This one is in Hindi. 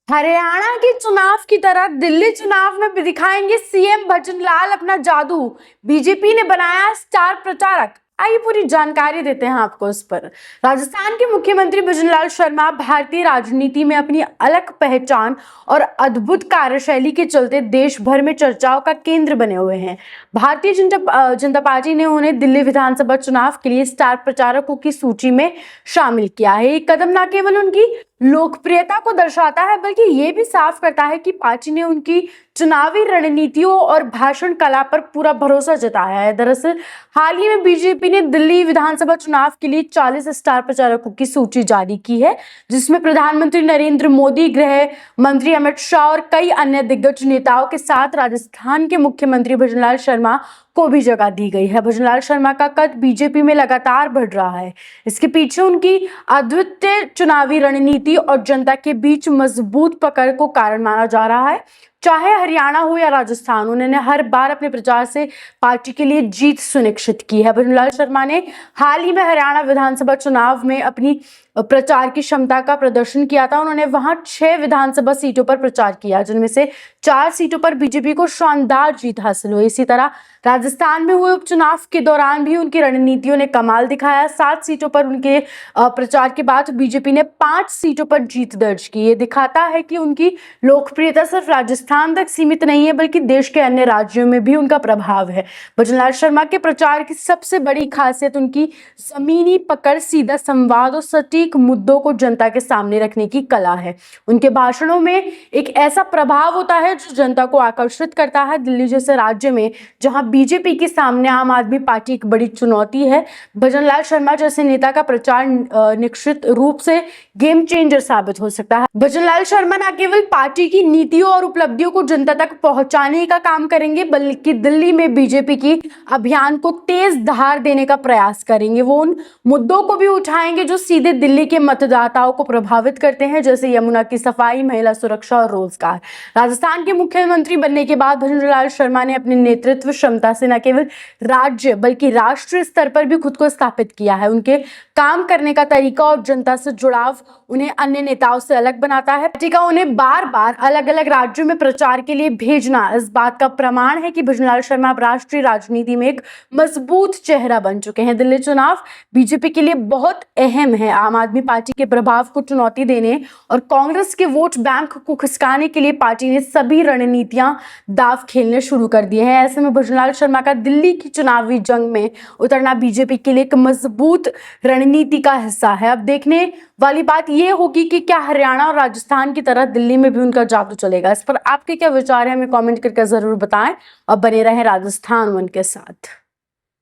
हरियाणा के चुनाव की तरह दिल्ली चुनाव में भी दिखाएंगे सीएम भजनलाल अपना जादू। बीजेपी ने बनाया स्टार प्रचारक। आइए पूरी जानकारी देते हैं आपको इस पर। राजस्थान के मुख्यमंत्री भजनलाल शर्मा भारतीय राजनीति में अपनी अलग पहचान और अद्भुत कार्यशैली के चलते देश भर में चर्चाओं का केंद्र बने हुए हैं। भारतीय जनता पार्टी ने उन्हें दिल्ली विधानसभा चुनाव के लिए स्टार प्रचारकों की सूची में शामिल किया है। ये कदम न केवल उनकी लोकप्रियता को दर्शाता है बल्कि ये भी साफ करता है कि पार्टी ने उनकी चुनावी रणनीतियों और भाषण कला पर पूरा भरोसा जताया है। दरअसल हाल ही में बीजेपी ने दिल्ली विधानसभा चुनाव के लिए 40 स्टार प्रचारकों की सूची जारी की है, जिसमें प्रधानमंत्री नरेंद्र मोदी, गृह मंत्री अमित शाह और कई अन्य दिग्गज नेताओं के साथ राजस्थान के मुख्यमंत्री भजनलाल शर्मा को भी जगह दी गई है। भजनलाल शर्मा का कद बीजेपी में लगातार बढ़ रहा है। इसके पीछे उनकी अद्वितीय चुनावी रणनीति और जनता के बीच मजबूत पकड़ को कारण माना जा रहा है। चाहे हरियाणा हो या राजस्थान, उन्होंने हर बार अपने प्रचार से पार्टी के लिए जीत सुनिश्चित की है। भजनलाल शर्मा ने हाल ही में हरियाणा विधानसभा चुनाव में अपनी प्रचार की क्षमता का प्रदर्शन किया था। उन्होंने वहां 6 विधानसभा सीटों पर प्रचार किया, जिनमें से 4 सीटों पर बीजेपी को शानदार जीत हासिल हुई। इसी तरह राजस्थान में हुए उपचुनाव के दौरान भी उनकी रणनीतियों ने कमाल दिखाया। 7 सीटों पर उनके प्रचार के बाद बीजेपी ने 5 सीटों पर जीत दर्ज की। ये दिखाता है कि उनकी लोकप्रियता सिर्फ राजस्थान तक सीमित नहीं है बल्कि देश के अन्य राज्यों में भी उनका प्रभाव है। भजनलाल शर्मा के प्रचार की सबसे बड़ी खासियत उनकी जमीनी पकड़, सीधा संवाद और सटीक मुद्दों को जनता के सामने रखने की कला है। उनके भाषणों में एक ऐसा प्रभाव होता है जो जनता को आकर्षित करता है। दिल्ली जैसे राज्य में जहां बीजेपी के सामने आम आदमी पार्टी एक बड़ी चुनौती है, भजनलाल शर्मा जैसे नेता का प्रचार निश्चित रूप से गेम चेंजर साबित हो सकता है। भजनलाल शर्मा न केवल पार्टी की नीतियों और उपलब्धियों को जनता तक पहुंचाने का काम करेंगे बल्कि दिल्ली में बीजेपी की अभियान को तेज धार देने का प्रयास करेंगे। वो उन मुद्दों को भी उठाएंगे जो सीधे दिल्ली के मतदाताओं को प्रभावित करते हैं, जैसे यमुना की सफाई, महिला सुरक्षा और रोजगार। राजस्थान के मुख्यमंत्री बनने के बाद भजनलाल शर्मा ने अपने नेतृत्व क्षमता से न केवल राज्य बल्कि राष्ट्रीय स्तर पर भी खुद को स्थापित किया है। उनके काम करने का तरीका और जनता से जुड़ाव उन्हें अन्य नेताओं से अलग बनाता है। पार्टी का उन्हें बार बार अलग अलग राज्यों में प्रचार के लिए भेजना इस बात का प्रमाण है कि भजनलाल शर्मा अब राष्ट्रीय राजनीति में एक मजबूत चेहरा बन चुके हैं। दिल्ली चुनाव बीजेपी के लिए बहुत अहम है। आम आदमी पार्टी के प्रभाव को चुनौती देने और कांग्रेस के वोट बैंक को खिसकाने के लिए पार्टी ने सभी रणनीतियां दाव खेलने शुरू कर दिए हैं। ऐसे में भजनलाल शर्मा का दिल्ली की चुनावी जंग में उतरना बीजेपी के लिए एक मजबूत रणनीति का हिस्सा है। अब देखने वाली बात यह होगी कि क्या हरियाणा और राजस्थान की तरह दिल्ली में भी उनका जादू चलेगा। इस पर आपके क्या विचार है, हमें कमेंट करके जरूर बताएं और बने रहें राजस्थान वन के साथ।